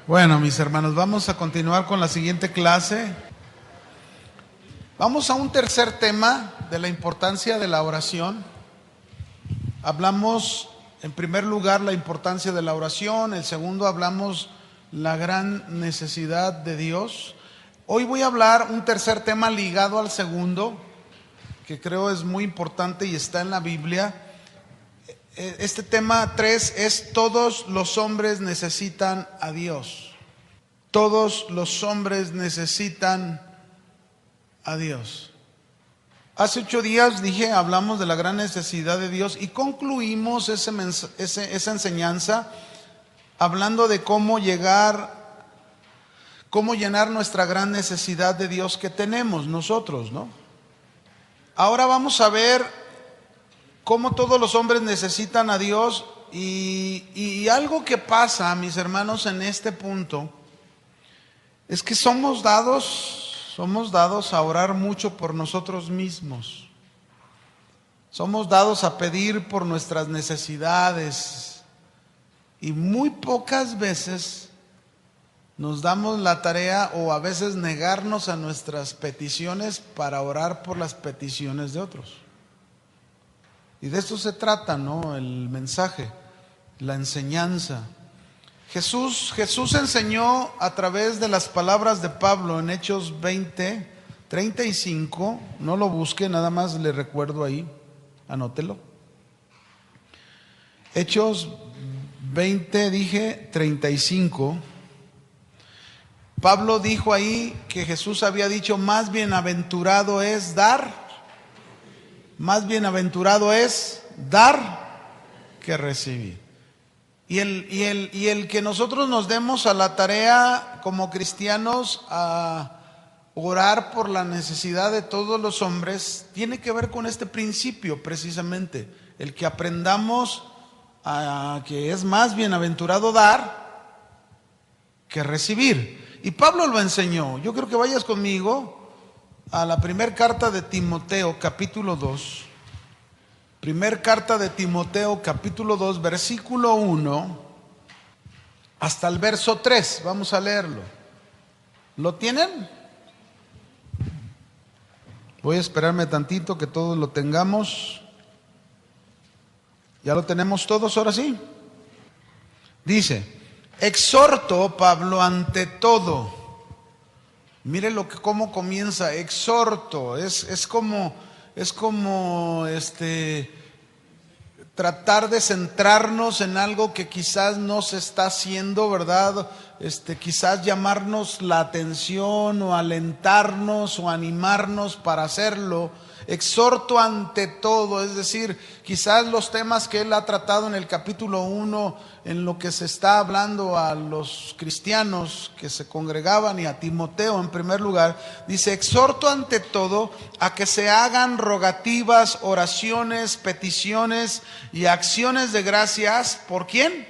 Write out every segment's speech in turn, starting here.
Bueno, mis hermanos, vamos a continuar con la siguiente clase. Vamos a un tercer tema de la importancia de la oración. Hablamos, en primer lugar, la importancia de la oración. El segundo, hablamos la gran necesidad de Dios. Hoy voy a hablar un tercer tema ligado al segundo, que creo es muy importante y está en la Biblia. Este tema 3 es: todos los hombres necesitan a Dios. Todos los hombres necesitan a Dios. Hace 8 días hablamos de la gran necesidad de Dios y concluimos esa enseñanza hablando de cómo llenar nuestra gran necesidad de Dios que tenemos nosotros, ¿no? Ahora vamos a ver cómo todos los hombres necesitan a Dios y algo que pasa, mis hermanos, en este punto es que somos dados a orar mucho por nosotros mismos. Somos dados a pedir por nuestras necesidades y muy pocas veces nos damos la tarea, o a veces negarnos a nuestras peticiones para orar por las peticiones de otros. Y de esto se trata, ¿no? El mensaje, la enseñanza. Jesús enseñó a través de las palabras de Pablo en Hechos 20:35. No lo busque, nada más le recuerdo ahí, anótelo. Hechos 20:35. Pablo dijo ahí que Jesús había dicho: más bienaventurado es dar que recibir. Y el que nosotros nos demos a la tarea como cristianos a orar por la necesidad de todos los hombres tiene que ver con este principio precisamente, el que aprendamos a que es más bienaventurado dar que recibir. Y Pablo lo enseñó. Yo creo que vayas conmigo a la primera carta de Timoteo, capítulo 2. Primer carta de Timoteo, capítulo 2, versículo 1 hasta el verso 3. Vamos a leerlo. ¿Lo tienen? Voy a esperarme tantito que todos lo tengamos. ¿Ya lo tenemos todos ahora sí? Dice: exhorto, Pablo, ante todo. Mire cómo comienza: exhorto. Es como tratar de centrarnos en algo que quizás no se está haciendo, ¿verdad? Quizás llamarnos la atención o alentarnos o animarnos para hacerlo. Exhorto ante todo, es decir, quizás los temas que él ha tratado en el capítulo 1, en lo que se está hablando a los cristianos que se congregaban y a Timoteo en primer lugar, dice: exhorto ante todo a que se hagan rogativas, oraciones, peticiones y acciones de gracias. ¿Por quién?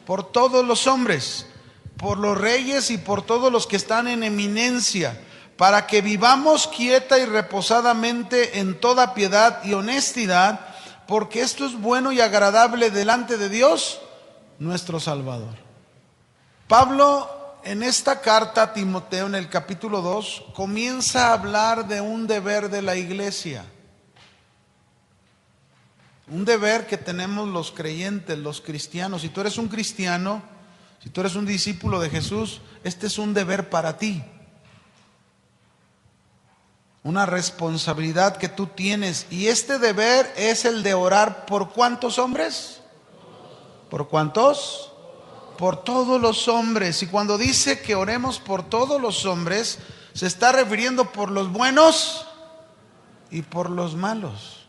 Por todos los hombres, por los reyes y por todos los que están en eminencia, para que vivamos quieta y reposadamente en toda piedad y honestidad, porque esto es bueno y agradable delante de Dios, nuestro Salvador. Pablo, en esta carta a Timoteo, en el capítulo 2, comienza a hablar de un deber de la iglesia. Un deber que tenemos los creyentes, los cristianos. Si tú eres un cristiano, si tú eres un discípulo de Jesús, este es un deber para ti. Una responsabilidad que tú tienes. Y este deber es el de orar ¿por cuántos hombres? ¿Por cuántos? Por todos los hombres. Y cuando dice que oremos por todos los hombres, se está refiriendo por los buenos y por los malos.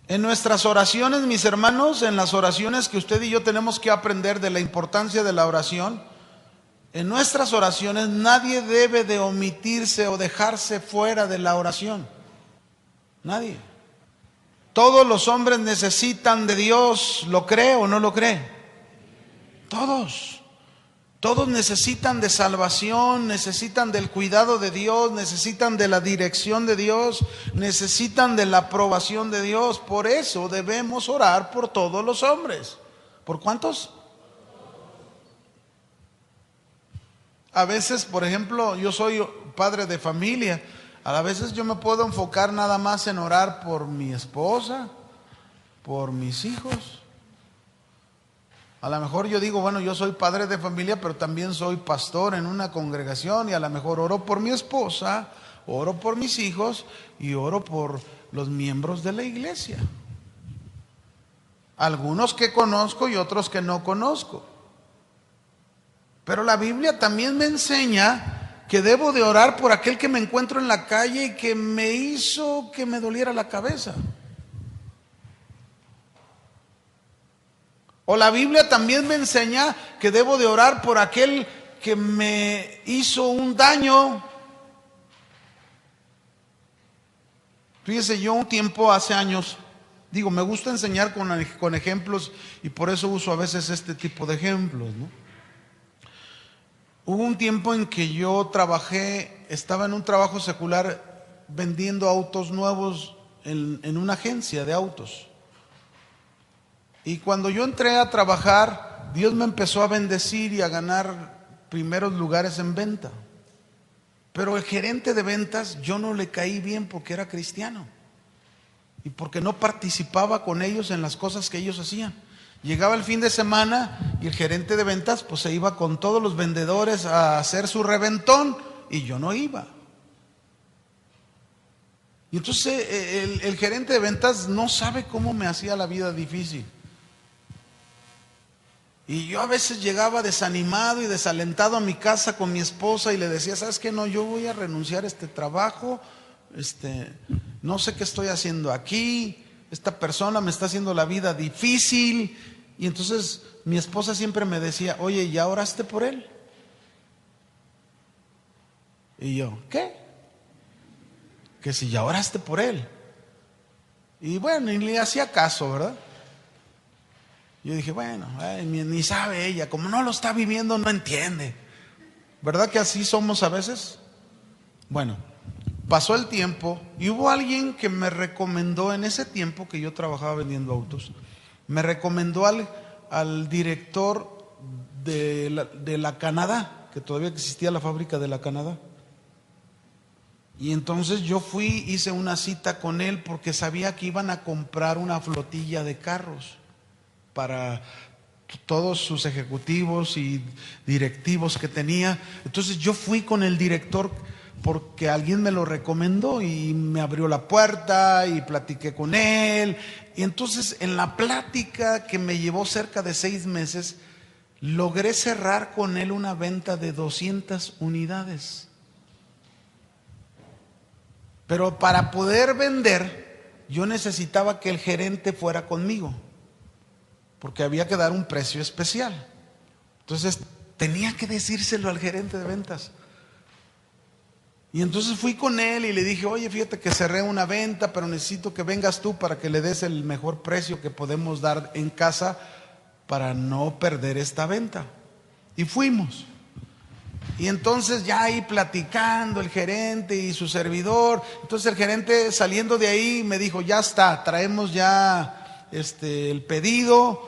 En nuestras oraciones, mis hermanos, en las oraciones que usted y yo tenemos que aprender de la importancia de la oración, en nuestras oraciones nadie debe de omitirse o dejarse fuera de la oración. Nadie. Todos los hombres necesitan de Dios. ¿Lo cree o no lo cree? Todos. Todos necesitan de salvación, necesitan del cuidado de Dios, necesitan de la dirección de Dios, necesitan de la aprobación de Dios. Por eso debemos orar por todos los hombres. ¿Por cuántos? A veces, por ejemplo, yo soy padre de familia. A veces yo me puedo enfocar nada más en orar por mi esposa, por mis hijos. A lo mejor yo digo, bueno, yo soy padre de familia, pero también soy pastor en una congregación y a lo mejor oro por mi esposa, oro por mis hijos y oro por los miembros de la iglesia. Algunos que conozco y otros que no conozco. Pero la Biblia también me enseña que debo de orar por aquel que me encuentro en la calle y que me hizo que me doliera la cabeza. O la Biblia también me enseña que debo de orar por aquel que me hizo un daño. Fíjese, yo un tiempo hace años, me gusta enseñar con ejemplos y por eso uso a veces este tipo de ejemplos, ¿no? Hubo un tiempo en que yo estaba en un trabajo secular vendiendo autos nuevos en una agencia de autos. Y cuando yo entré a trabajar, Dios me empezó a bendecir y a ganar primeros lugares en venta. Pero el gerente de ventas, yo no le caí bien porque era cristiano y porque no participaba con ellos en las cosas que ellos hacían. Llegaba el fin de semana y el gerente de ventas pues se iba con todos los vendedores a hacer su reventón y yo no iba. Y entonces el gerente de ventas no sabe cómo me hacía la vida difícil. Y yo a veces llegaba desanimado y desalentado a mi casa con mi esposa y le decía, ¿sabes qué? No, yo voy a renunciar a este trabajo, no sé qué estoy haciendo aquí, esta persona me está haciendo la vida difícil. Y entonces mi esposa siempre me decía, oye, ¿ya oraste por él? Y yo, ¿qué? Que si ya oraste por él. Y bueno, y le hacía caso, ¿verdad? Yo dije, bueno, ni sabe ella, como no lo está viviendo, no entiende. ¿Verdad que así somos a veces? Bueno, pasó el tiempo y hubo alguien que me recomendó en ese tiempo que yo trabajaba vendiendo autos. Me recomendó al director de la Canadá, que todavía existía la fábrica de la Canadá. Y entonces yo hice una cita con él porque sabía que iban a comprar una flotilla de carros para todos sus ejecutivos y directivos que tenía. Entonces yo fui con el director porque alguien me lo recomendó y me abrió la puerta y platiqué con él. Y entonces en la plática que me llevó cerca de 6 meses, logré cerrar con él una venta de 200 unidades. Pero para poder vender, yo necesitaba que el gerente fuera conmigo, porque había que dar un precio especial. Entonces tenía que decírselo al gerente de ventas. Y entonces fui con él y le dije, oye, fíjate que cerré una venta, pero necesito que vengas tú para que le des el mejor precio que podemos dar en casa para no perder esta venta. Y fuimos. Y entonces ya ahí platicando el gerente y su servidor. Entonces el gerente saliendo de ahí me dijo, ya está, traemos ya el pedido.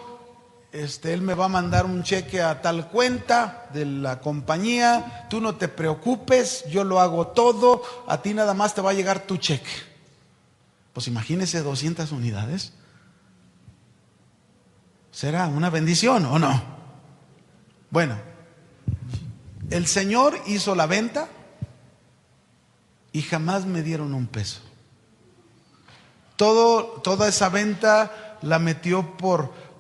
Él me va a mandar un cheque a tal cuenta de la compañía. Tú no te preocupes, yo lo hago todo. A ti nada más te va a llegar tu cheque. Pues imagínese 200 unidades. ¿Será una bendición o no? Bueno, el Señor hizo la venta y jamás me dieron un peso. Toda esa venta la metió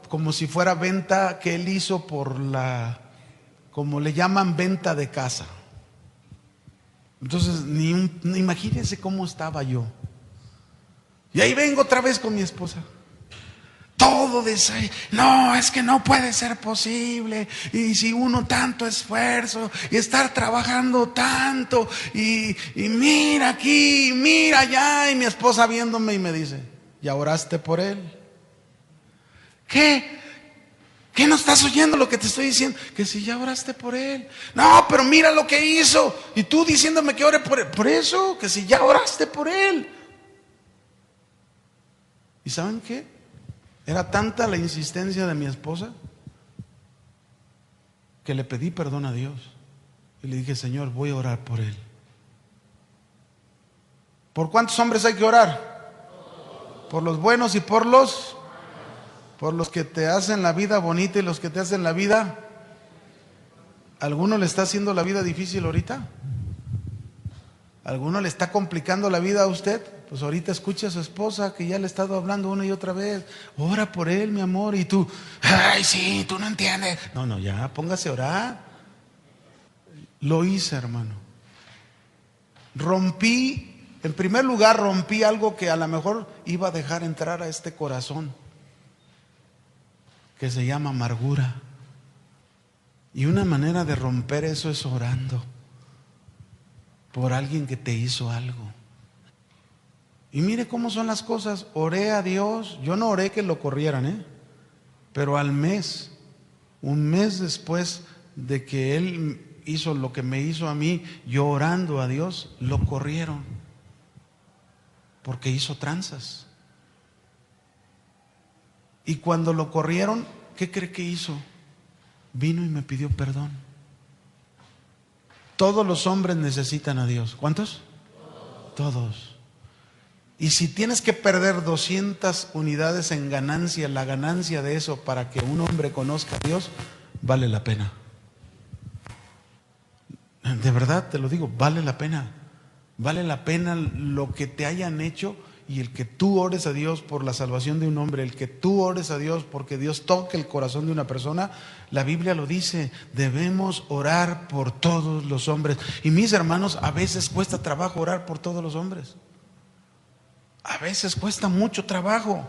como si fuera venta que él hizo como le llaman, venta de casa. Entonces, imagínense cómo estaba yo. Y ahí vengo otra vez con mi esposa. Todo no, es que no puede ser posible. Y si uno tanto esfuerzo y estar trabajando tanto y mira aquí, mira allá. Y mi esposa viéndome y me dice, ¿ya oraste por él? ¿Qué? ¿Qué no estás oyendo lo que te estoy diciendo? Que si ya oraste por él. No, pero mira lo que hizo. Y tú diciéndome que ore por él. Por eso, que si ya oraste por él. ¿Y saben qué? Era tanta la insistencia de mi esposa que le pedí perdón a Dios. Y le dije, Señor, voy a orar por él. ¿Por cuántos hombres hay que orar? Por los buenos y por los que te hacen la vida bonita y los que te hacen la vida. ¿Alguno le está haciendo la vida difícil ahorita? ¿Alguno le está complicando la vida a usted? Pues ahorita escucha a su esposa que ya le ha estado hablando una y otra vez. Ora por él, mi amor. Y tú, ay, sí, tú no entiendes. No, ya, póngase a orar. Lo hice, hermano. En primer lugar, rompí algo que a lo mejor iba a dejar entrar a este corazón, que se llama amargura. Y una manera de romper eso es orando por alguien que te hizo algo. Y mire cómo son las cosas. Oré a Dios. Yo no oré que lo corrieran, pero al mes, un mes después de que él hizo lo que me hizo a mí, yo orando a Dios, lo corrieron porque hizo tranzas. Y cuando lo corrieron, ¿qué cree que hizo? Vino y me pidió perdón. Todos los hombres necesitan a Dios. ¿Cuántos? Todos. Y si tienes que perder 200 unidades en ganancia, la ganancia de eso para que un hombre conozca a Dios, vale la pena. De verdad te lo digo, vale la pena. Vale la pena lo que te hayan hecho, y el que tú ores a Dios por la salvación de un hombre, el que tú ores a Dios porque Dios toque el corazón de una persona. La Biblia lo dice, debemos orar por todos los hombres. Y mis hermanos, a veces cuesta trabajo orar por todos los hombres. A veces cuesta mucho trabajo.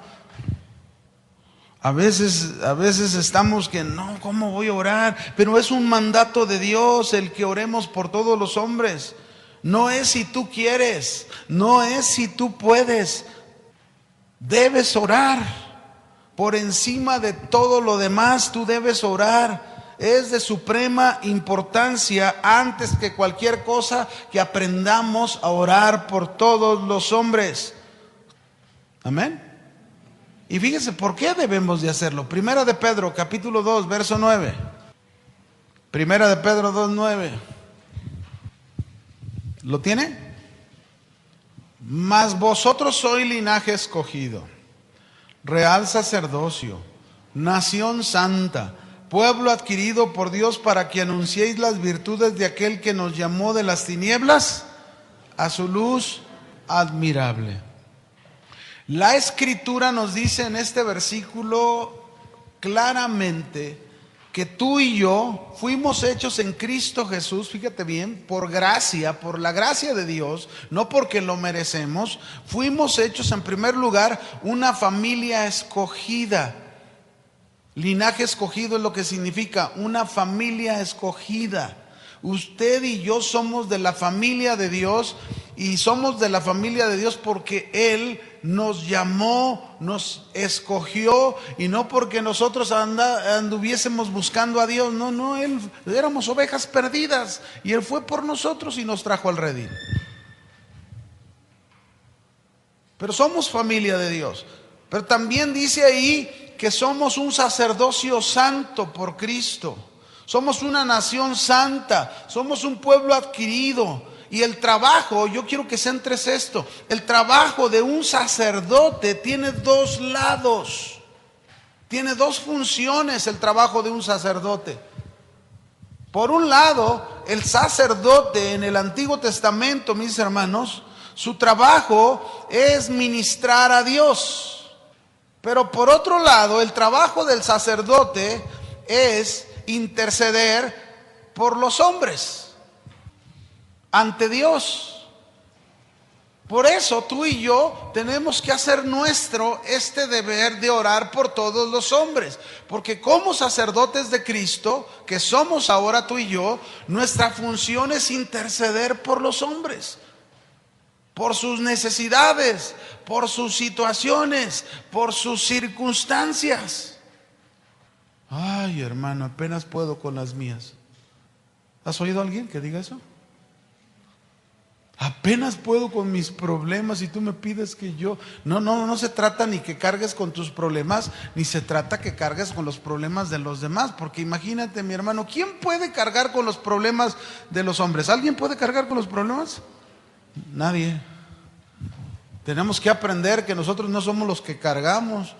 A veces estamos que no, ¿cómo voy a orar? Pero es un mandato de Dios el que oremos por todos los hombres. No es si tú quieres, no es si tú puedes. Debes orar. Por encima de todo lo demás, tú debes orar. Es de suprema importancia, antes que cualquier cosa, que aprendamos a orar por todos los hombres. Amén. Y fíjense por qué debemos de hacerlo. Primera de Pedro, capítulo 2, verso 9. Primera de Pedro 2, 9. ¿Lo tiene? Mas vosotros sois linaje escogido, real sacerdocio, nación santa, pueblo adquirido por Dios, para que anunciéis las virtudes de aquel que nos llamó de las tinieblas a su luz admirable. La Escritura nos dice en este versículo claramente que tú y yo fuimos hechos en Cristo Jesús, fíjate bien, por gracia, por la gracia de Dios, no porque lo merecemos. Fuimos hechos en primer lugar una familia escogida. Linaje escogido es lo que significa una familia escogida. Usted y yo somos de la familia de Dios, y somos de la familia de Dios porque Él nos llamó, nos escogió, y no porque nosotros anduviésemos buscando a Dios. No, Él, éramos ovejas perdidas y Él fue por nosotros y nos trajo al redil. Pero somos familia de Dios. Pero también dice ahí que somos un sacerdocio santo por Cristo. Somos una nación santa, somos un pueblo adquirido. Y el trabajo, yo quiero que centres esto, el trabajo de un sacerdote tiene dos lados, tiene dos funciones el trabajo de un sacerdote. Por un lado, el sacerdote en el Antiguo Testamento, mis hermanos, su trabajo es ministrar a Dios. Pero por otro lado, el trabajo del sacerdote es interceder por los hombres ante Dios. Por eso tú y yo tenemos que hacer nuestro este deber de orar por todos los hombres, porque como sacerdotes de Cristo, que somos ahora tú y yo, nuestra función es interceder por los hombres, por sus necesidades, por sus situaciones, por sus circunstancias. Ay, hermano, apenas puedo con las mías. ¿Has oído a alguien que diga eso? Apenas puedo con mis problemas y tú me pides que yo... No se trata ni que cargues con tus problemas, ni se trata que cargues con los problemas de los demás. Porque imagínate, mi hermano, ¿quién puede cargar con los problemas de los hombres? ¿Alguien puede cargar con los problemas? Nadie. Tenemos que aprender que nosotros no somos los que cargamos.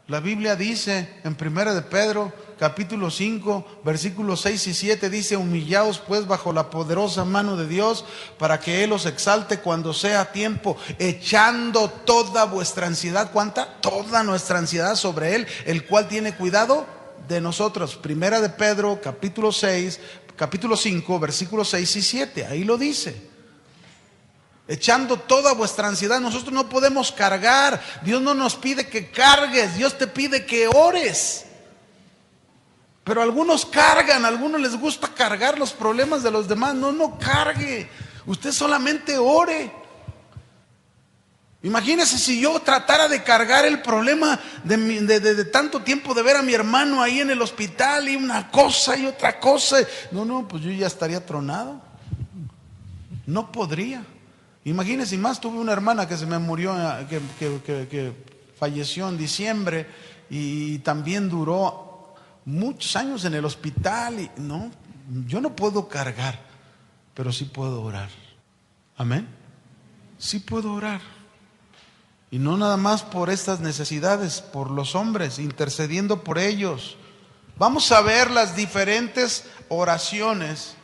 La Biblia dice en 1 de Pedro, capítulo 5, versículos 6 y 7, dice: humillaos pues bajo la poderosa mano de Dios, para que Él os exalte cuando sea tiempo, echando toda vuestra ansiedad. ¿Cuánta? Toda nuestra ansiedad sobre Él, el cual tiene cuidado de nosotros. 1 de Pedro, capítulo 5, versículos 6 y 7, ahí lo dice. Echando toda vuestra ansiedad. Nosotros no podemos cargar. Dios no nos pide que cargues, Dios te pide que ores. Pero algunos cargan, a algunos les gusta cargar los problemas de los demás. No cargue, usted solamente ore. Imagínese si yo tratara de cargar el problema de tanto tiempo de ver a mi hermano ahí en el hospital, y una cosa y otra cosa. Pues yo ya estaría tronado. No podría. Imagínense, más tuve una hermana que se me murió, que falleció en diciembre, y también duró muchos años en el hospital. Y yo no puedo cargar, pero sí puedo orar. Amén. Sí puedo orar. Y no nada más por estas necesidades, por los hombres, intercediendo por ellos. Vamos a ver las diferentes oraciones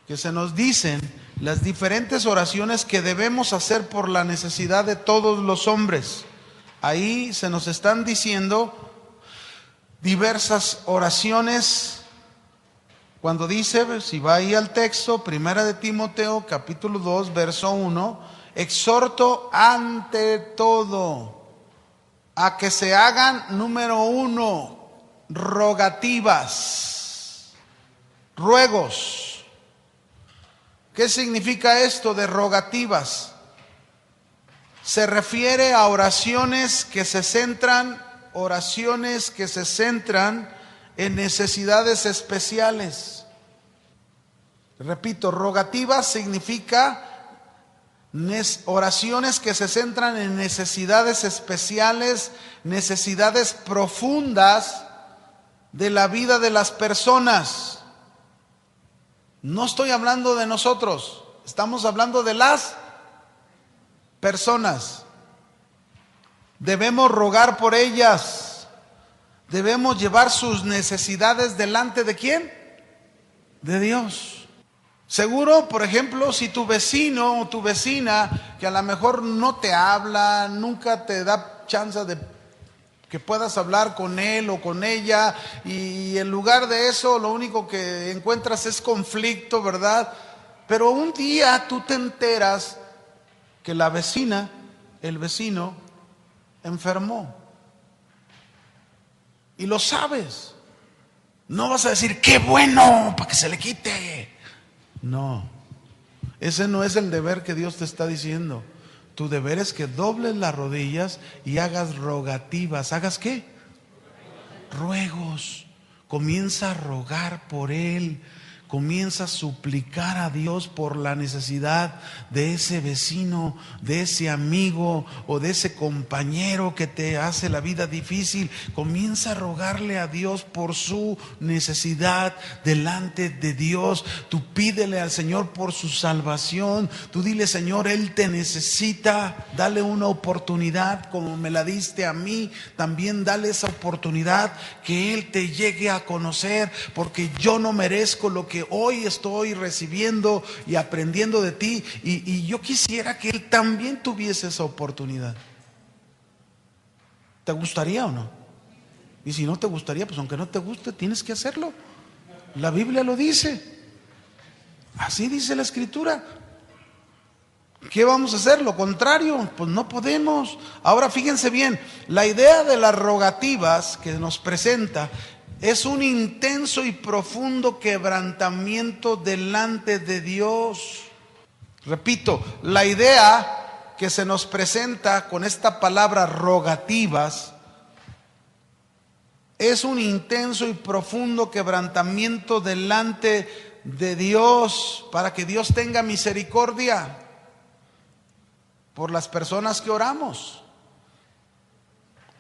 que se nos dicen, las diferentes oraciones que debemos hacer por la necesidad de todos los hombres. Ahí se nos están diciendo diversas oraciones. Cuando dice, si va ahí al texto, 1 de Timoteo, capítulo 2, verso 1, exhorto ante todo a que se hagan, número 1, rogativas, ruegos. ¿Qué significa esto de rogativas? Se refiere a oraciones que se centran en necesidades especiales. Repito, rogativas significa oraciones que se centran en necesidades especiales, necesidades profundas de la vida de las personas. No estoy hablando de nosotros, estamos hablando de las personas. Debemos rogar por ellas. Debemos llevar sus necesidades delante de ¿quién? De Dios. Seguro, por ejemplo, si tu vecino o tu vecina, que a lo mejor no te habla, nunca te da chance de que puedas hablar con él o con ella, y en lugar de eso lo único que encuentras es conflicto, ¿verdad? Pero un día tú te enteras que la vecina, el vecino, enfermó. Y lo sabes. No vas a decir, ¡qué bueno! Para que se le quite. No, ese no es el deber que Dios te está diciendo. Tu deber es que dobles las rodillas y hagas rogativas. ¿Hagas qué? Ruegos. Comienza a rogar por él. Comienza a suplicar a Dios por la necesidad de ese vecino, de ese amigo o de ese compañero que te hace la vida difícil. Comienza a rogarle a Dios por su necesidad delante de Dios. Tú pídele al Señor por su salvación. Tú dile, Señor, Él te necesita. Dale una oportunidad como me la diste a mí. También dale esa oportunidad que Él te llegue a conocer, porque yo no merezco lo que hoy estoy recibiendo y aprendiendo de ti, y yo quisiera que él también tuviese esa oportunidad. ¿Te gustaría o no? Y si no te gustaría, pues aunque no te guste, tienes que hacerlo. La Biblia lo dice. Así dice la Escritura. ¿Qué vamos a hacer? Lo contrario, pues no podemos. Ahora fíjense bien, la idea de las rogativas que nos presenta es un intenso y profundo quebrantamiento delante de Dios. Repito, la idea que se nos presenta con esta palabra rogativas es un intenso y profundo quebrantamiento delante de Dios, para que Dios tenga misericordia. por las personas que oramos.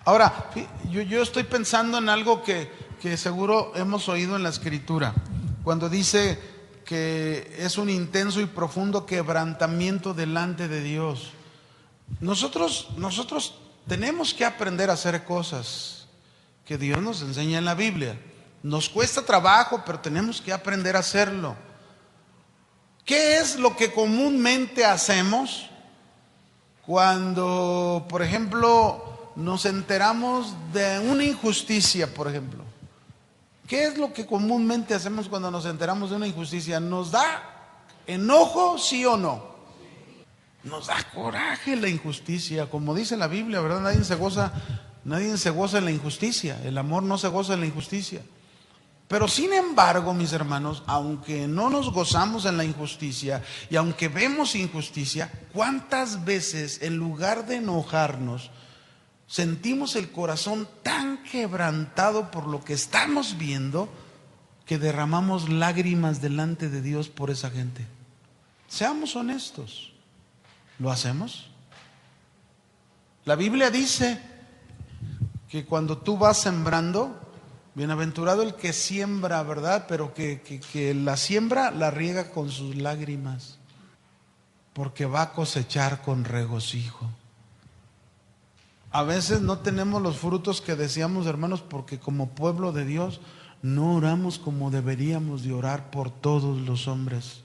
Ahora, yo estoy pensando en algo que seguro hemos oído en la Escritura, cuando dice que es un intenso y profundo quebrantamiento delante de Dios. Nosotros tenemos que aprender a hacer cosas que Dios nos enseña en la Biblia. Nos cuesta trabajo, pero tenemos que aprender a hacerlo. ¿Qué es lo que comúnmente hacemos cuando, por ejemplo, nos enteramos de una injusticia, por ejemplo? ¿Qué es lo que comúnmente hacemos cuando nos enteramos de una injusticia? ¿Nos da enojo, sí o no? Nos da coraje la injusticia, como dice la Biblia, ¿verdad? Nadie se goza en la injusticia. El amor no se goza en la injusticia. Pero sin embargo, mis hermanos, aunque no nos gozamos en la injusticia y aunque vemos injusticia, ¿cuántas veces en lugar de enojarnos sentimos el corazón tan quebrantado por lo que estamos viendo que derramamos lágrimas delante de Dios por esa gente? Seamos honestos. ¿Lo hacemos? La Biblia dice que cuando tú vas sembrando, bienaventurado el que siembra, ¿verdad? Pero que la siembra la riega con sus lágrimas, porque va a cosechar con regocijo. A veces no tenemos los frutos que deseamos, hermanos, porque como pueblo de Dios no oramos como deberíamos de orar por todos los hombres.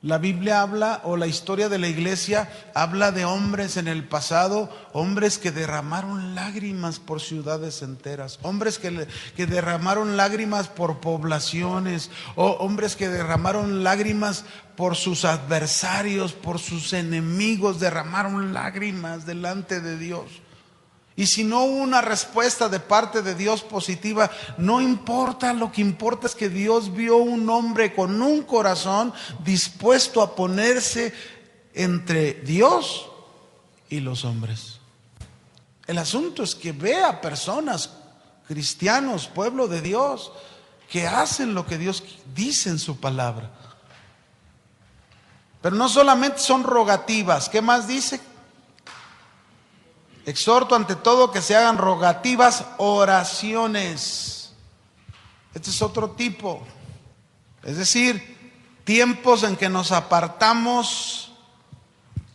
La Biblia habla, o la historia de la iglesia habla de hombres en el pasado, hombres que derramaron lágrimas por ciudades enteras, hombres que derramaron lágrimas por poblaciones, o hombres que derramaron lágrimas por sus adversarios, por sus enemigos, derramaron lágrimas delante de Dios. Y si no hubo una respuesta de parte de Dios positiva, no importa, lo que importa es que Dios vio un hombre con un corazón dispuesto a ponerse entre Dios y los hombres. El asunto es que ve a personas, cristianos, pueblo de Dios, que hacen lo que Dios dice en su palabra. Pero no solamente son rogativas, ¿qué más dice? Exhorto ante todo que se hagan rogativas, oraciones. Este es otro tipo. Es decir, tiempos en que nos apartamos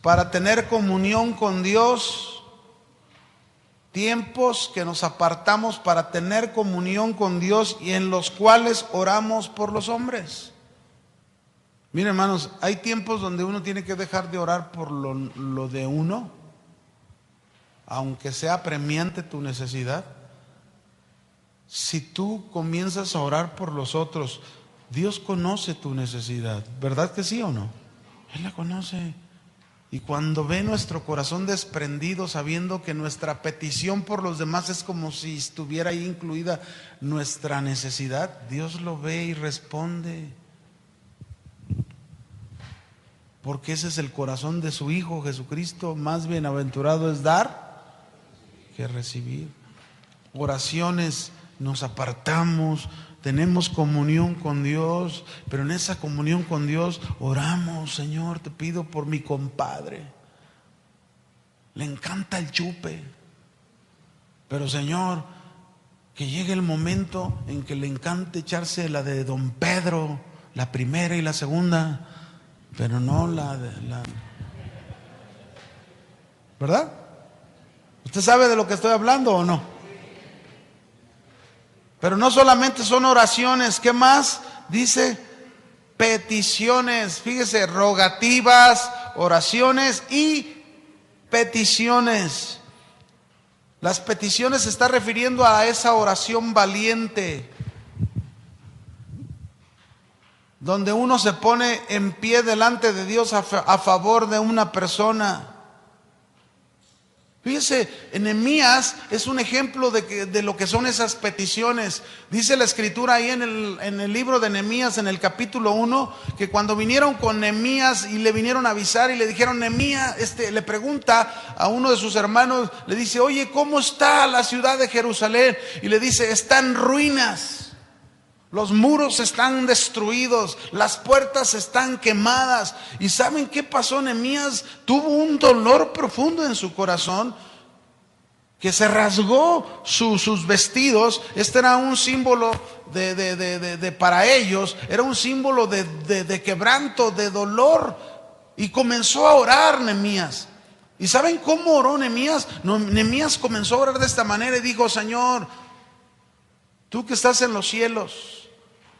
para tener comunión con Dios. Tiempos que nos apartamos para tener comunión con Dios y en los cuales oramos por los hombres. Miren, hermanos, hay tiempos donde uno tiene que dejar de orar por lo de uno, aunque sea apremiante tu necesidad. Si tú comienzas a orar por los otros, Dios conoce tu necesidad, ¿verdad que sí o no? Él la conoce. Y cuando ve nuestro corazón desprendido, sabiendo que nuestra petición por los demás es como si estuviera ahí incluida nuestra necesidad, Dios lo ve y responde. Porque ese es el corazón de su Hijo Jesucristo. Más bienaventurado es dar que recibir. Oraciones, nos apartamos, tenemos comunión con Dios, pero en esa comunión con Dios oramos: Señor, te pido por mi compadre, le encanta el chupe, pero Señor, que llegue el momento en que le encante echarse la de Don Pedro, la primera y la segunda, pero no la ¿verdad? ¿Usted sabe de lo que estoy hablando o no? Pero no solamente son oraciones, ¿qué más? Dice peticiones, fíjese, rogativas, oraciones y peticiones. Las peticiones se está refiriendo a esa oración valiente, donde uno se pone en pie delante de Dios a favor de una persona. Fíjese, Nehemías es un ejemplo de lo que son esas peticiones. Dice la escritura ahí en el libro de Nehemías, en el capítulo 1, que cuando vinieron con Nehemías y le vinieron a avisar y le dijeron, Nehemías, le pregunta a uno de sus hermanos, le dice: oye, ¿cómo está la ciudad de Jerusalén? Y le dice: está en ruinas. Los muros están destruidos, las puertas están quemadas. ¿Y saben qué pasó? Nehemías tuvo un dolor profundo en su corazón, que se rasgó sus vestidos. Este era un símbolo para ellos, era un símbolo de quebranto, de dolor. Y comenzó a orar Nehemías. ¿Y saben cómo oró Nehemías? Nehemías comenzó a orar de esta manera y dijo: Señor, tú que estás en los cielos,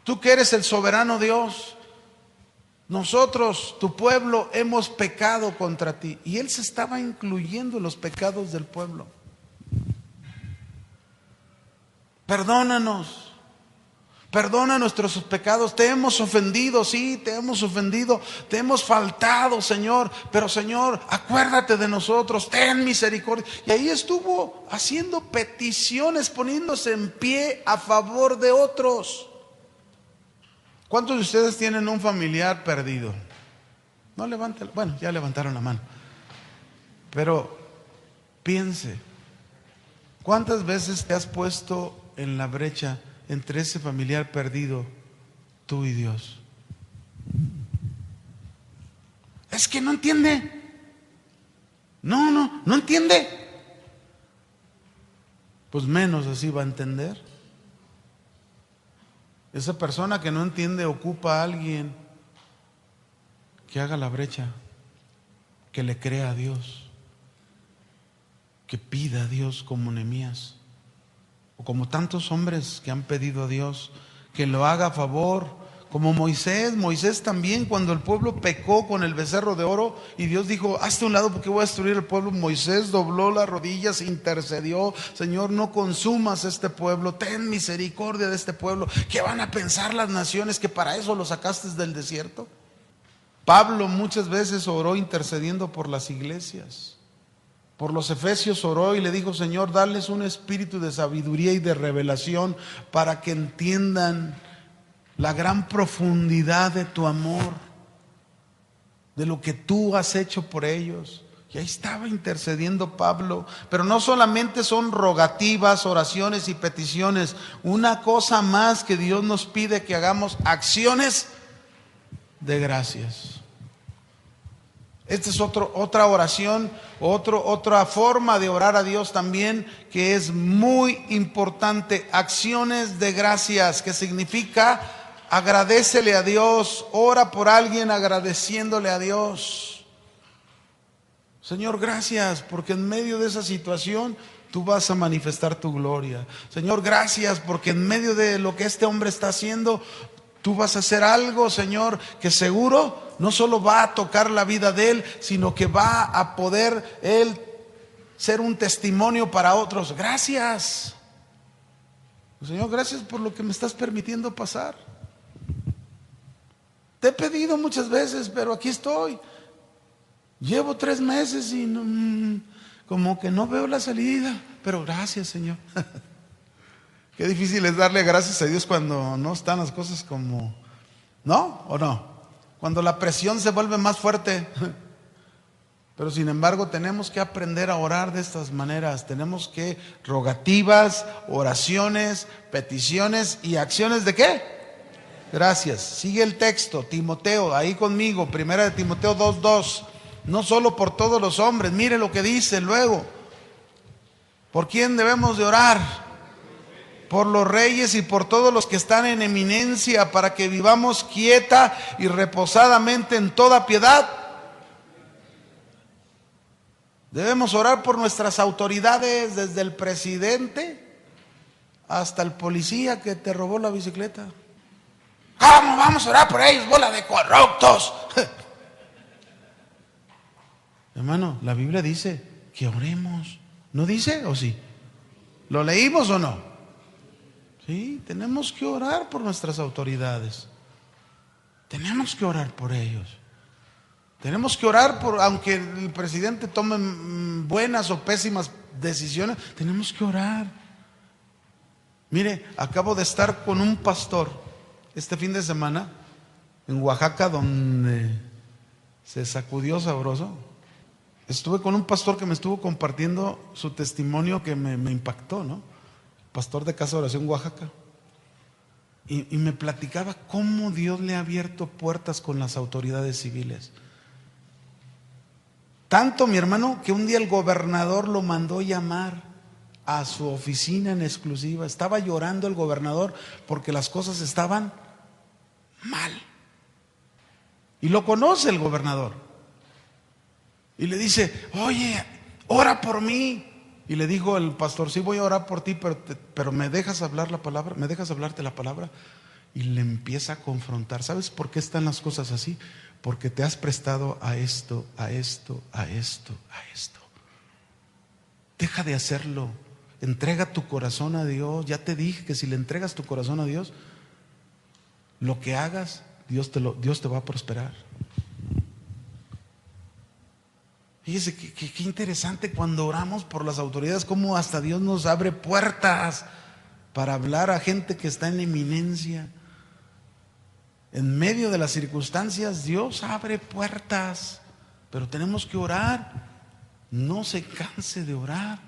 tú que eres el soberano Dios, nosotros, tu pueblo, hemos pecado contra ti. Y él se estaba incluyendo en los pecados del pueblo. Perdónanos, perdona nuestros pecados. Te hemos ofendido, sí, te hemos ofendido, te hemos faltado, Señor. Pero Señor, acuérdate de nosotros, ten misericordia. Y ahí estuvo haciendo peticiones, poniéndose en pie a favor de otros. ¿Cuántos de ustedes tienen un familiar perdido? No levanten, bueno, ya levantaron la mano. Pero piense, ¿cuántas veces te has puesto en la brecha entre ese familiar perdido, tú y Dios? Es que no entiende. No entiende. Pues menos así va a entender. Esa persona que no entiende ocupa a alguien que haga la brecha, que le crea a Dios, que pida a Dios como Nehemías, o como tantos hombres que han pedido a Dios que lo haga a favor, como Moisés. Moisés también, cuando el pueblo pecó con el becerro de oro y Dios dijo: hazte a un lado porque voy a destruir el pueblo, Moisés dobló las rodillas, intercedió: Señor, no consumas este pueblo, ten misericordia de este pueblo. ¿Qué van a pensar las naciones que para eso lo sacaste del desierto? Pablo muchas veces oró intercediendo por las iglesias. Por los efesios oró y le dijo: Señor, dales un espíritu de sabiduría y de revelación para que entiendan la gran profundidad de tu amor, de lo que tú has hecho por ellos. Y ahí estaba intercediendo Pablo. Pero no solamente son rogativas, oraciones y peticiones. Una cosa más que Dios nos pide que hagamos: acciones de gracias. Esta es otra oración, otra forma de orar a Dios también, que es muy importante. Acciones de gracias, que significa: agradécele a Dios, ora por alguien agradeciéndole a Dios. Señor, gracias, porque en medio de esa situación tú vas a manifestar tu gloria. Señor, gracias, porque en medio de lo que este hombre está haciendo, tú vas a hacer algo, Señor, que seguro no solo va a tocar la vida de él, sino que va a poder él ser un testimonio para otros. Gracias, Señor, gracias por lo que me estás permitiendo pasar. Te he pedido muchas veces, pero aquí estoy. Llevo 3 meses y como que no veo la salida, pero gracias, Señor. Qué difícil es darle gracias a Dios cuando no están las cosas como, ¿no? ¿O no? Cuando la presión se vuelve más fuerte. Pero sin embargo tenemos que aprender a orar de estas maneras. Tenemos que rogativas, oraciones, peticiones y acciones ¿de qué? Gracias. Sigue el texto, Timoteo, ahí conmigo, 1 Timoteo 2:2. No solo por todos los hombres, mire lo que dice luego. ¿Por quién debemos de orar? Por los reyes y por todos los que están en eminencia, para que vivamos quieta y reposadamente en toda piedad. Debemos orar por nuestras autoridades, desde el presidente hasta el policía que te robó la bicicleta. ¿Cómo vamos a orar por ellos, bola de corruptos? Hermano, la Biblia dice que oremos. ¿No dice o sí? ¿Lo leímos o no? Sí, tenemos que orar por nuestras autoridades. Tenemos que orar por ellos. Tenemos que orar por, aunque el presidente tome buenas o pésimas decisiones, tenemos que orar. Mire, acabo de estar con un pastor este fin de semana en Oaxaca, donde se sacudió sabroso. Estuve con un pastor que me estuvo compartiendo su testimonio que me impactó, ¿no? Pastor de Casa de Oración Oaxaca. y me platicaba cómo Dios le ha abierto puertas con las autoridades civiles. Tanto, mi hermano, que un día el gobernador lo mandó llamar a su oficina en exclusiva. Estaba llorando el gobernador porque las cosas estaban mal. Y lo conoce el gobernador. Y le dice, oye, ora por mí. Y le dijo el pastor, sí voy a orar por ti, pero ¿me dejas hablar la palabra? ¿Me dejas hablarte la palabra? Y le empieza a confrontar. ¿Sabes por qué están las cosas así? Porque te has prestado a esto, a esto, a esto, a esto. Deja de hacerlo. Entrega tu corazón a Dios. Ya te dije que si le entregas tu corazón a Dios, lo que hagas, Dios te va a prosperar. Fíjese qué interesante cuando oramos por las autoridades, cómo hasta Dios nos abre puertas para hablar a gente que está en eminencia. En medio de las circunstancias, Dios abre puertas, pero tenemos que orar. No se canse de orar,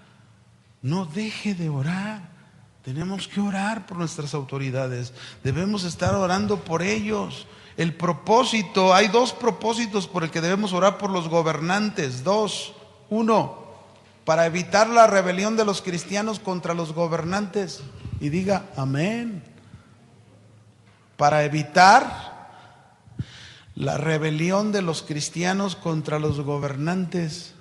no deje de orar. Tenemos que orar por nuestras autoridades, debemos estar orando por ellos. El propósito, hay dos propósitos por el que debemos orar por los gobernantes. Dos. Uno, para evitar la rebelión de los cristianos contra los gobernantes. Y diga amén. Para evitar la rebelión de los cristianos contra los gobernantes.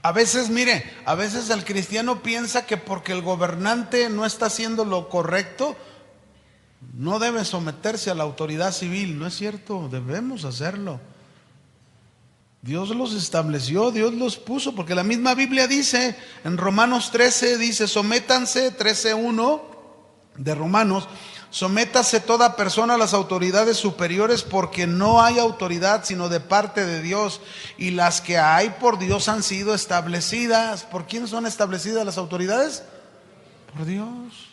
A veces, mire, a veces el cristiano piensa que porque el gobernante no está haciendo lo correcto, no debe someterse a la autoridad civil. No es cierto, debemos hacerlo. Dios los estableció, Dios los puso, porque la misma Biblia dice, en Romanos 13, dice, sométanse, 13:1 de Romanos, sométase toda persona a las autoridades superiores, porque no hay autoridad sino de parte de Dios, y las que hay por Dios han sido establecidas. ¿Por quién son establecidas las autoridades? Por Dios.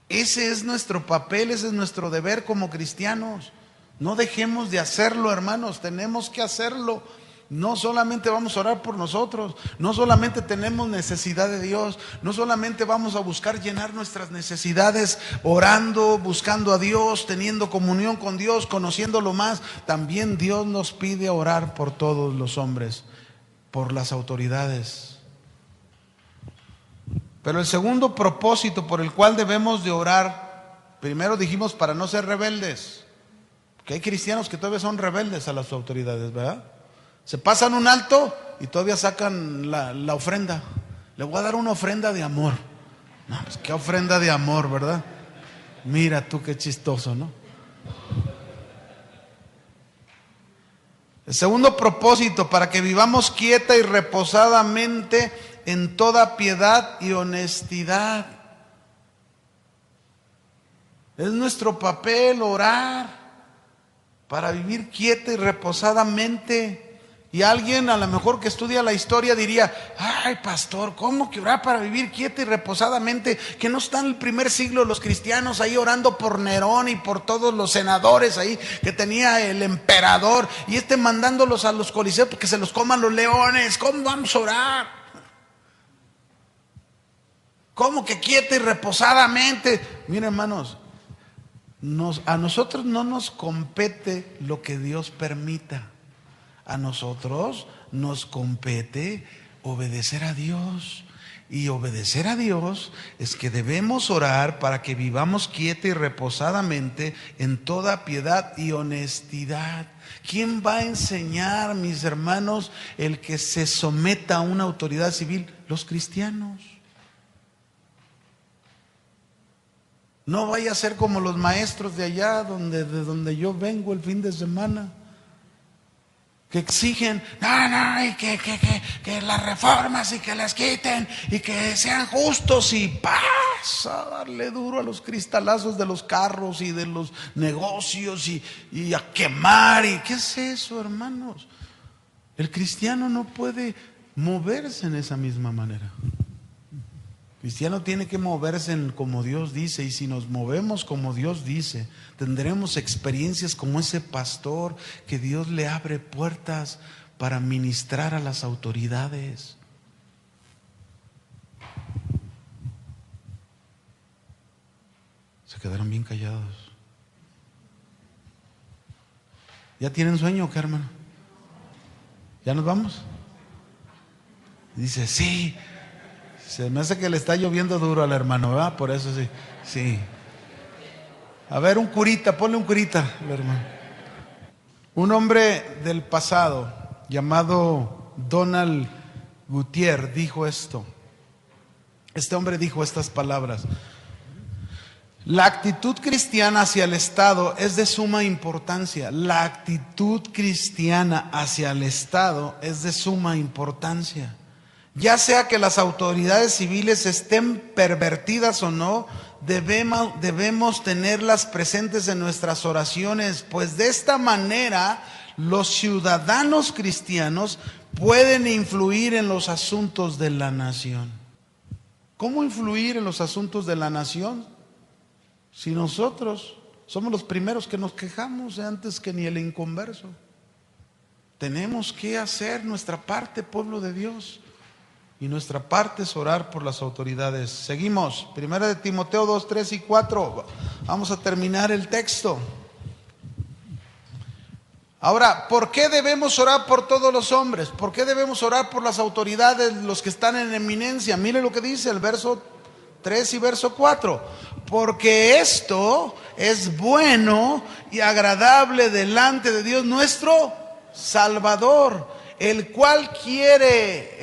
Ese es nuestro papel, ese es nuestro deber como cristianos. No dejemos de hacerlo, hermanos, tenemos que hacerlo. No solamente vamos a orar por nosotros, no solamente tenemos necesidad de Dios, no solamente vamos a buscar llenar nuestras necesidades orando, buscando a Dios, teniendo comunión con Dios, conociéndolo más. También Dios nos pide orar por todos los hombres, por las autoridades. Pero el segundo propósito por el cual debemos de orar, primero dijimos para no ser rebeldes, porque hay cristianos que todavía son rebeldes a las autoridades, ¿verdad? Se pasan un alto y todavía sacan la ofrenda. Le voy a dar una ofrenda de amor. No, pues qué ofrenda de amor, ¿verdad? Mira tú qué chistoso, ¿no? El segundo propósito, para que vivamos quieta y reposadamente en toda piedad y honestidad. Es nuestro papel orar para vivir quieta y reposadamente. Y alguien a lo mejor que estudia la historia diría, ay pastor, ¿cómo que orar para vivir quieta y reposadamente? Que no están en el primer siglo los cristianos ahí orando por Nerón y por todos los senadores ahí que tenía el emperador, y mandándolos a los coliseos porque se los coman los leones. ¿Cómo vamos a orar? ¿Cómo que quieta y reposadamente? Miren, hermanos, a nosotros no nos compete lo que Dios permita. A nosotros nos compete obedecer a Dios. Y obedecer a Dios es que debemos orar para que vivamos quieta y reposadamente en toda piedad y honestidad. ¿Quién va a enseñar, mis hermanos, el que se someta a una autoridad civil? Los cristianos. No vaya a ser como los maestros de allá de donde yo vengo el fin de semana, que exigen, y que las reformas y que las quiten y que sean justos, y pasa a darle duro a los cristalazos de los carros y de los negocios y a quemar. ¿Y qué es eso, hermanos? El cristiano no puede moverse en esa misma manera. El cristiano tiene que moverse como Dios dice, y si nos movemos como Dios dice, tendremos experiencias como ese pastor que Dios le abre puertas para ministrar a las autoridades. quedaron bien callados. ¿Ya tienen sueño o qué, hermano? ¿Ya nos vamos? Dice, sí. Se me hace que le está lloviendo duro al hermano, ¿verdad? Por eso sí. Sí. A ver, un curita, ponle un curita al hermano. Un hombre del pasado llamado Donald Gutiérrez dijo esto. Este hombre dijo estas palabras: la actitud cristiana hacia el Estado es de suma importancia. La actitud cristiana hacia el Estado es de suma importancia. Ya sea que las autoridades civiles estén pervertidas o no, debemos tenerlas presentes en nuestras oraciones, pues de esta manera los ciudadanos cristianos pueden influir en los asuntos de la nación. ¿Cómo influir en los asuntos de la nación? Si nosotros somos los primeros que nos quejamos antes que ni el inconverso. Tenemos que hacer nuestra parte, pueblo de Dios. Y nuestra parte es orar por las autoridades. Seguimos, 1 Timoteo 2, 3 y 4. Vamos a terminar el texto. Ahora, ¿por qué debemos orar por todos los hombres? ¿Por qué debemos orar por las autoridades, los que están en eminencia? Mire lo que dice el verso 3 y verso 4. Porque esto es bueno y agradable delante de Dios nuestro Salvador, el cual quiere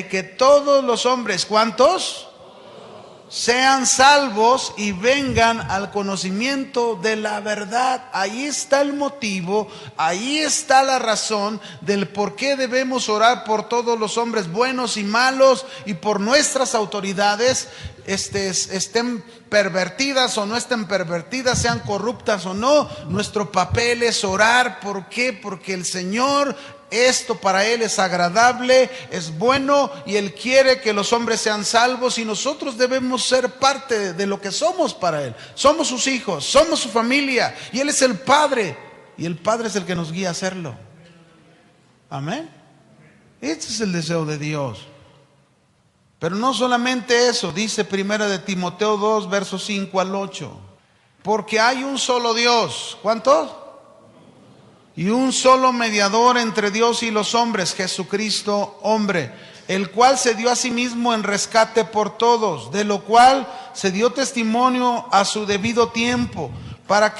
que todos los hombres, ¿cuántos? Sean salvos y vengan al conocimiento de la verdad. Ahí está el motivo, ahí está la razón del por qué debemos orar por todos los hombres buenos y malos, y por nuestras autoridades, estén pervertidas o no estén pervertidas, sean corruptas o no. Nuestro papel es orar. ¿Por qué? Porque el Señor, esto para Él es agradable, es bueno, y Él quiere que los hombres sean salvos, y nosotros debemos ser parte de lo que somos para Él. Somos sus hijos, somos su familia, y Él es el Padre, y el Padre es el que nos guía a hacerlo. Amén. Este es el deseo de Dios. Pero no solamente eso, dice 1 Timoteo 2, versos 5 al 8. Porque hay un solo Dios. ¿Cuántos? Y un solo mediador entre Dios y los hombres, Jesucristo hombre, el cual se dio a sí mismo en rescate por todos, de lo cual se dio testimonio a su debido tiempo, para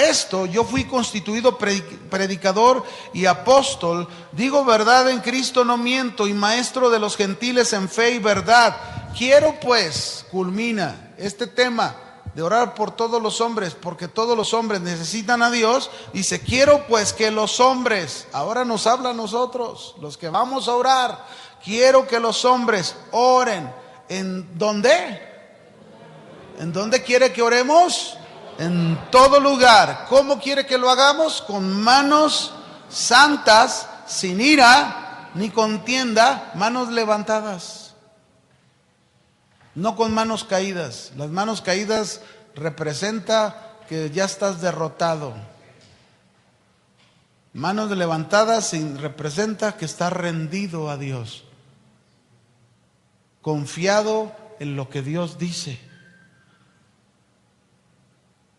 esto yo fui constituido predicador y apóstol, digo verdad en Cristo, no miento, y maestro de los gentiles en fe y verdad. Quiero pues, culmina este tema de orar por todos los hombres, porque todos los hombres necesitan a Dios. Dice, quiero pues que los hombres, ahora nos habla a nosotros, los que vamos a orar, quiero que los hombres oren. ¿En dónde? ¿En dónde quiere que oremos? En todo lugar. ¿Cómo quiere que lo hagamos? Con manos santas, sin ira ni contienda, manos levantadas. No con manos caídas. Las manos caídas representa que ya estás derrotado. Manos levantadas representa que estás rendido a Dios, confiado en lo que Dios dice.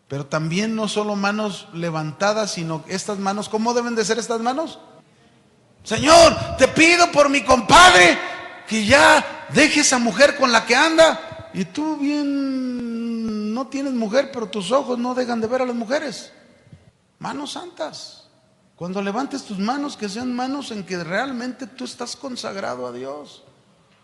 Pero también no solo manos levantadas, sino estas manos, ¿cómo deben de ser estas manos? Señor, te pido por mi compadre que ya deje esa mujer con la que anda. Y tú bien no tienes mujer, pero tus ojos no dejan de ver a las mujeres. Manos santas. Cuando levantes tus manos, que sean manos en que realmente tú estás consagrado a Dios.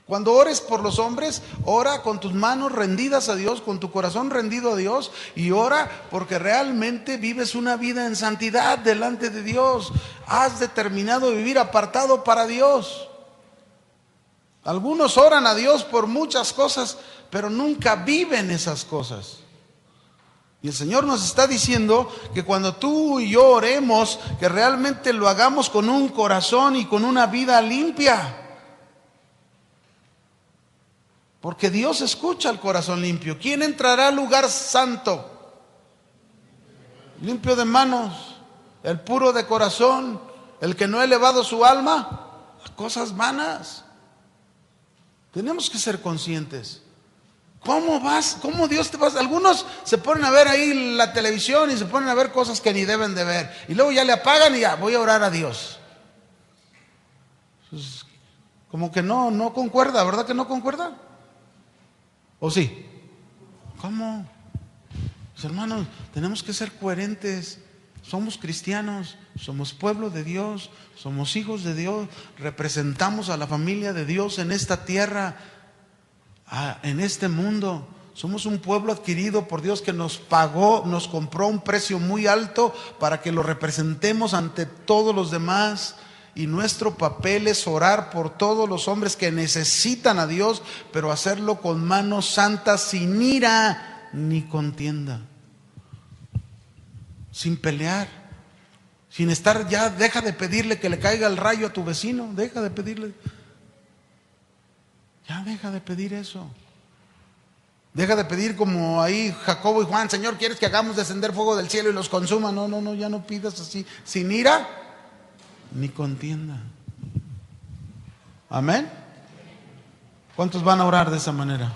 Cuando ores por los hombres, ora con tus manos rendidas a Dios, con tu corazón rendido a Dios, y ora porque realmente vives una vida en santidad delante de Dios. Has determinado vivir apartado para Dios. Algunos oran a Dios por muchas cosas, pero nunca viven esas cosas. Y el Señor nos está diciendo que cuando tú y yo oremos, que realmente lo hagamos con un corazón y con una vida limpia. Porque Dios escucha el corazón limpio. ¿Quién entrará al lugar santo? Limpio de manos, el puro de corazón, el que no ha elevado su alma a cosas vanas. Tenemos que ser conscientes. ¿Cómo vas? ¿Cómo Dios te vas? Algunos se ponen a ver ahí la televisión y se ponen a ver cosas que ni deben de ver. Y luego ya le apagan y ya, voy a orar a Dios. Pues, como que no concuerda, ¿verdad que no concuerda? ¿O sí? ¿Cómo? Pues, hermanos, tenemos que ser coherentes. Somos cristianos, somos pueblo de Dios, somos hijos de Dios, representamos a la familia de Dios en esta tierra, en este mundo. Somos un pueblo adquirido por Dios que nos pagó, nos compró a un precio muy alto para que lo representemos ante todos los demás. Y nuestro papel es orar por todos los hombres que necesitan a Dios, pero hacerlo con manos santas, sin ira ni contienda, sin pelear, sin estar ya. Deja de pedirle que le caiga el rayo a tu vecino, deja de pedirle. Ya deja de pedir eso. Deja de pedir como ahí Jacobo y Juan: Señor, ¿quieres que hagamos descender fuego del cielo y los consuma? No, ya no pidas así, sin ira ni contienda. Amén. ¿Cuántos van a orar de esa manera?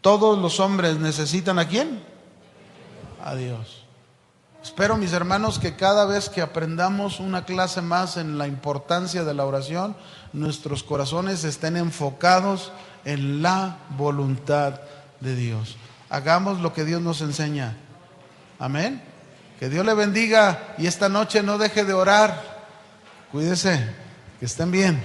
Todos los hombres necesitan ¿a quién? A Dios. Espero, mis hermanos, que cada vez que aprendamos una clase más en la importancia de la oración, nuestros corazones estén enfocados en la voluntad de Dios. Hagamos lo que Dios nos enseña. Amén. Que Dios le bendiga y esta noche no deje de orar. Cuídese, que estén bien.